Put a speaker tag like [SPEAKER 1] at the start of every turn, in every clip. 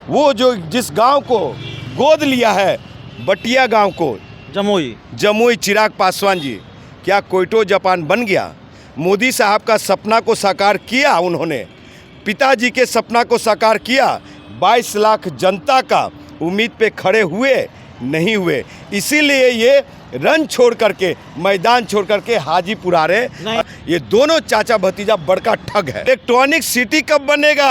[SPEAKER 1] वो जो जिस गांव को गोद लिया है, बटिया गांव को, जमुई चिराग पासवान जी, क्या क्योटो जापान बन गया? मोदी साहब का सपना को साकार किया उन्होंने, पिताजी के सपना को साकार किया। 22 लाख जनता का उम्मीद पे खड़े हुए नहीं हुए, इसीलिए ये रन छोड़ करके, मैदान छोड़ करके हाजीपुर आ रहे। ये दोनों चाचा भतीजा बड़का ठग है। इलेक्ट्रॉनिक सिटी कब बनेगा?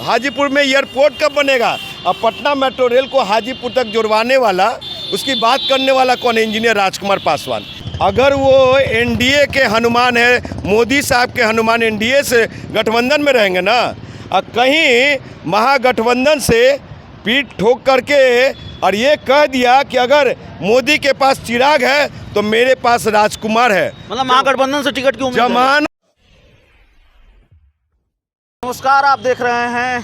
[SPEAKER 1] हाजीपुर में एयरपोर्ट कब बनेगा? अब पटना मेट्रो रेल को हाजीपुर तक जुड़वाने वाला, उसकी बात करने वाला कौन? इंजीनियर राजकुमार पासवान। अगर वो एनडीए के हनुमान है, मोदी साहब के हनुमान एनडीए से गठबंधन में रहेंगे ना, और कहीं महागठबंधन से पीठ ठोक करके और ये कह दिया कि अगर मोदी के पास चिराग है तो मेरे पास राजकुमार है,
[SPEAKER 2] मतलब महागठबंधन से टिकट की उम्मीद है। नमस्कार, आप देख रहे हैं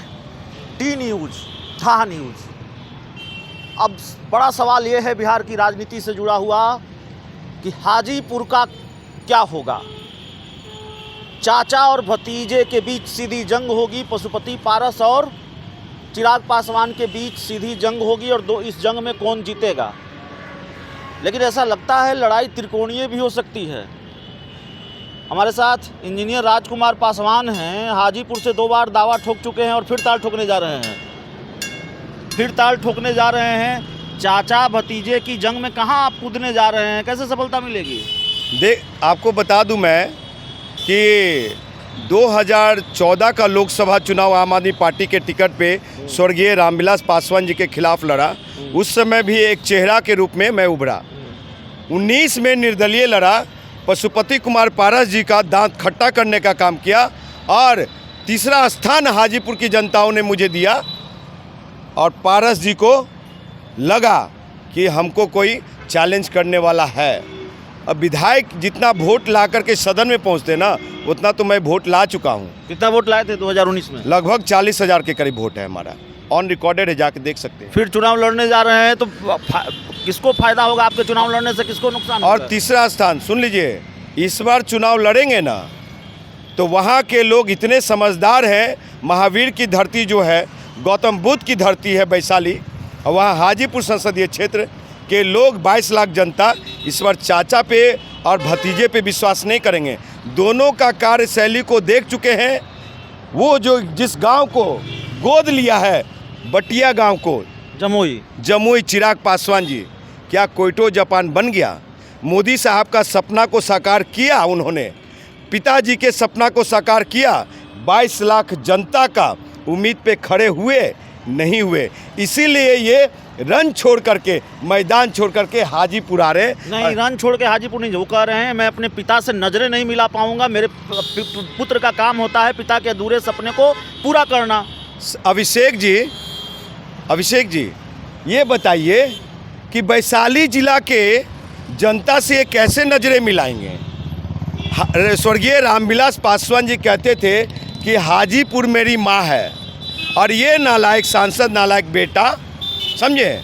[SPEAKER 2] टी न्यूज, था न्यूज। अब बड़ा सवाल ये है बिहार की राजनीति से जुड़ा हुआ कि हाजीपुर का क्या होगा। चाचा और भतीजे के बीच सीधी जंग होगी, पशुपति पारस और चिराग पासवान के बीच सीधी जंग होगी, और इस जंग में कौन जीतेगा। लेकिन ऐसा लगता है लड़ाई त्रिकोणीय भी हो सकती है। हमारे साथ इंजीनियर राजकुमार पासवान हैं, हाजीपुर से 2 बार दावा ठोक चुके हैं और फिर ताल ठोकने जा रहे हैं। चाचा भतीजे की जंग में कहां आप कूदने जा रहे हैं? कैसे सफलता मिलेगी?
[SPEAKER 1] आपको बता दूं मैं कि 2014 का लोकसभा चुनाव आम आदमी पार्टी के टिकट पे स्वर्गीय रामविलास पासवान जी के खिलाफ लड़ा। उस समय भी एक चेहरा के रूप में मैं उभरा। 19 में निर्दलीय लड़ा, पशुपति कुमार पारस जी का दांत खट्टा करने का काम किया, और तीसरा स्थान हाजीपुर की जनताओं ने मुझे दिया। और पारस जी को लगा कि हमको कोई चैलेंज करने वाला है। अब विधायक जितना वोट ला करके सदन में पहुंचते ना, उतना तो मैं वोट ला चुका हूं।
[SPEAKER 2] कितना वोट लाए थे 2019 में?
[SPEAKER 1] लगभग 40,000 के करीब वोट है हमारा, ऑन रिकॉर्डेड है, जाके देख सकते हैं।
[SPEAKER 2] फिर चुनाव लड़ने जा रहे हैं तो किसको फायदा होगा? आपके चुनाव लड़ने से किसको नुकसान होगा?
[SPEAKER 1] और तीसरा स्थान सुन लीजिए, इस बार चुनाव लड़ेंगे ना तो वहाँ के लोग इतने समझदार हैं। महावीर की धरती जो है, गौतम बुद्ध की धरती है वैशाली, और वहाँ हाजीपुर संसदीय क्षेत्र के लोग 22 लाख जनता इस बार चाचा पे और भतीजे पे विश्वास नहीं करेंगे। दोनों का कार्यशैली को देख चुके हैं। वो जो जिस गांव को गोद लिया है, बटिया गांव को, जमुई चिराग पासवान जी, क्या क्योटो जापान बन गया? मोदी साहब का सपना को साकार किया उन्होंने, पिताजी के सपना को साकार किया। 22 लाख जनता का उम्मीद पे खड़े हुए नहीं हुए, इसीलिए ये रन छोड़ करके, मैदान छोड़ करके हाजीपुर आ रहे।
[SPEAKER 2] नहीं, रन छोड़ के हाजीपुर नहीं, वो कह रहे हैं मैं अपने पिता से नजरें नहीं मिला पाऊंगा, मेरे पुत्र का काम होता है पिता के अधूरे सपने को पूरा करना।
[SPEAKER 1] अभिषेक जी ये बताइए कि वैशाली जिला के जनता से ये कैसे नजरें मिलाएंगे? स्वर्गीय रामविलास पासवान जी कहते थे कि हाजीपुर मेरी माँ है, और ये नालायक सांसद, नालायक बेटा, समझे,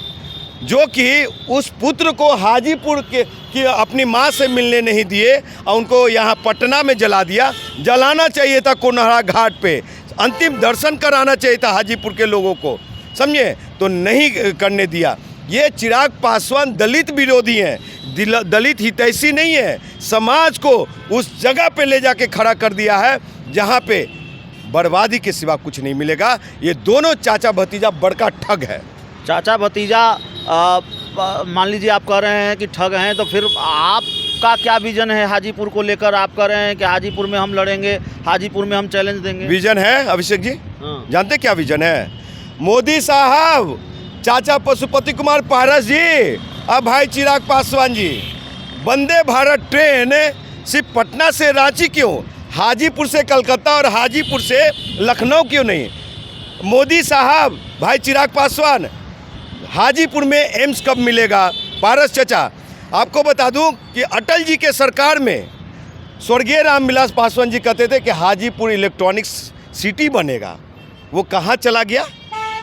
[SPEAKER 1] जो कि उस पुत्र को हाजीपुर की अपनी माँ से मिलने नहीं दिए और उनको यहाँ पटना में जला दिया। जलाना चाहिए था कोनहरा घाट पे, अंतिम दर्शन कराना चाहिए था हाजीपुर के लोगों को, समझे, तो नहीं करने दिया। ये चिराग पासवान दलित विरोधी हैं, दलित हितैषी नहीं है। समाज को उस जगह पे ले जाके खड़ा कर दिया है जहाँ पे बर्बादी के सिवा कुछ नहीं मिलेगा। ये दोनों चाचा भतीजा बड़का ठग है।
[SPEAKER 2] चाचा भतीजा मान लीजिए आप कह रहे हैं कि ठग हैं, तो फिर आपका क्या विजन है हाजीपुर को लेकर? आप कह रहे हैं कि हाजीपुर में हम लड़ेंगे, हाजीपुर में हम चैलेंज देंगे।
[SPEAKER 1] विजन है अभिषेक जी, जानते क्या विजन है? मोदी साहब, चाचा पशुपति कुमार पारस जी, अब भाई चिराग पासवान जी, वंदे भारत ट्रेन सिर्फ पटना से रांची क्यों, हाजीपुर से कलकत्ता और हाजीपुर से लखनऊ क्यों नहीं? मोदी साहब, भाई चिराग पासवान, हाजीपुर में एम्स कब मिलेगा? पारस चाचा, आपको बता दूं कि अटल जी के सरकार में स्वर्गीय रामविलास पासवान जी कहते थे कि हाजीपुर इलेक्ट्रॉनिक सिटी बनेगा। वो कहाँ चला गया?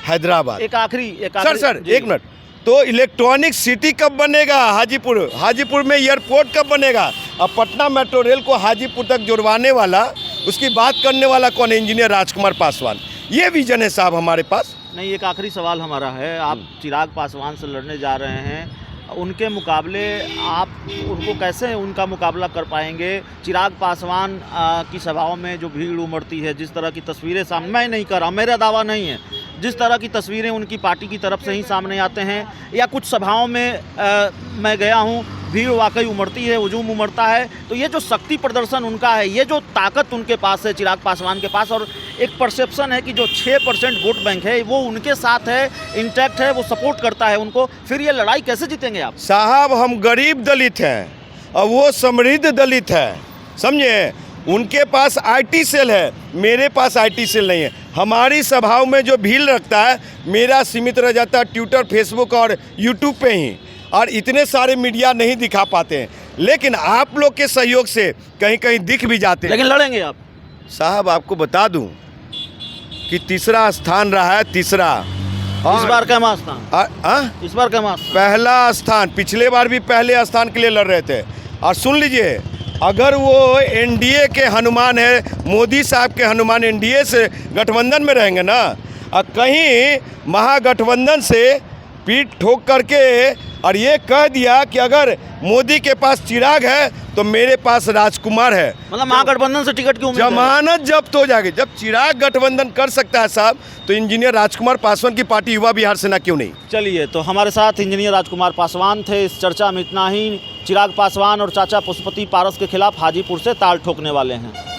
[SPEAKER 1] हैदराबाद। एक आखिरी सर एक मिनट, तो इलेक्ट्रॉनिक सिटी कब बनेगा? हाजीपुर में एयरपोर्ट कब बनेगा? अब पटना मेट्रो रेल को हाजीपुर तक जुड़वाने वाला, उसकी बात करने वाला कौन है? इंजीनियर राजकुमार पासवान। ये विजन है साहब हमारे पास।
[SPEAKER 2] नहीं, एक आखिरी सवाल हमारा है, आप चिराग पासवान से लड़ने जा रहे हैं, उनके मुकाबले आप उनको कैसे उनका मुकाबला कर पाएंगे? चिराग पासवान की सभाओं में जो भीड़ उमड़ती है, जिस तरह की तस्वीरें सामने, मैं नहीं कर रहा, मेरा दावा नहीं है, जिस तरह की तस्वीरें उनकी पार्टी की तरफ से ही सामने आते हैं, या कुछ सभाओं में मैं गया हूं, भीड़ वाकई उमड़ती है, हुजूम उमड़ता है, तो ये जो शक्ति प्रदर्शन उनका है, ये जो ताकत उनके पास है चिराग पासवान के पास, और एक परसेप्शन है कि जो 6% वोट बैंक है वो उनके साथ है, इंटैक्ट है, वो सपोर्ट करता है उनको, फिर ये लड़ाई कैसे जीतेंगे आप?
[SPEAKER 1] साहब हम गरीब दलित हैं और वो समृद्ध दलित है, समझे? उनके पास आईटी सेल है, मेरे पास आईटी सेल नहीं है। हमारी सभाओं में जो भीड़ रखता है मेरा सीमित रह जाता है ट्विटर, फेसबुक और यूट्यूब पे ही, और इतने सारे मीडिया नहीं दिखा पाते हैं, लेकिन आप लोग के सहयोग से कहीं कहीं दिख भी जाते हैं।
[SPEAKER 2] लेकिन लड़ेंगे आप?
[SPEAKER 1] साहब आपको बता दूं कि तीसरा स्थान रहा है, तीसरा।
[SPEAKER 2] इस बार क्या स्थान? इस बार क्या?
[SPEAKER 1] पहला स्थान, पिछले बार भी पहले स्थान के लिए लड़ रहे थे। और सुन लीजिए, अगर वो एनडीए के हनुमान है, मोदी साहब के हनुमान एनडीए से गठबंधन में रहेंगे ना, और कहीं महागठबंधन से पीठ ठोक करके और ये कह दिया कि अगर मोदी के पास चिराग है तो मेरे पास राजकुमार है,
[SPEAKER 2] मतलब महागठबंधन से टिकट की उम्मीद है?
[SPEAKER 1] जमानत जब्त हो जाएगी। जब चिराग गठबंधन कर सकता है साहब, तो इंजीनियर राजकुमार पासवान की पार्टी युवा बिहार सेना क्यों नहीं?
[SPEAKER 2] चलिए, तो हमारे साथ इंजीनियर राजकुमार पासवान थे। इस चर्चा में इतना ही। चिराग पासवान और चाचा पशुपति पारस के खिलाफ हाजीपुर से ताल ठोकने वाले हैं।